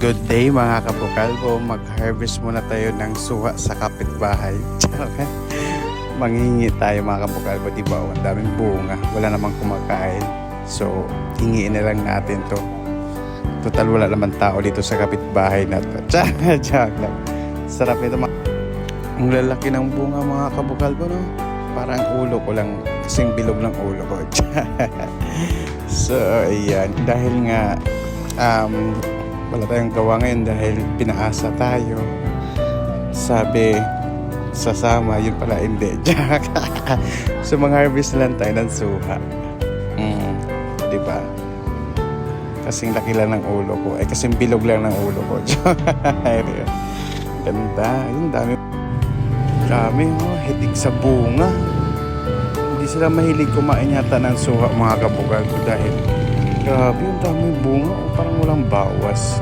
Good day mga kabukalbo, mag-harvest muna tayo ng suha sa kapitbahay. Manghingi tayo mga kabukalbo, di ba? Ang daming bunga, wala namang kumakain. So, hingiin na lang natin to. Total wala naman tao dito sa kapitbahay na to. Sarap nito. Ang lalaki ng bunga mga kabukalbo, no? Parang ulo ko lang, kasing bilog ng ulo ko. So, ayan. Dahil nga, wala tayong gawa ngayon dahil pinaasa tayo. Sabi, sasama, yun pala hindi. So, mag-harvest lang tayo ng suha. Diba? Kasing laki lang ng ulo ko. Kasing bilog lang ng ulo ko. Ganda. Yung dami. Dami, hitig sa bunga. Hindi sila mahilig kumain yata ng suha mga kabugal ko dahil grabe yung dami bunga. Parang walang bawas.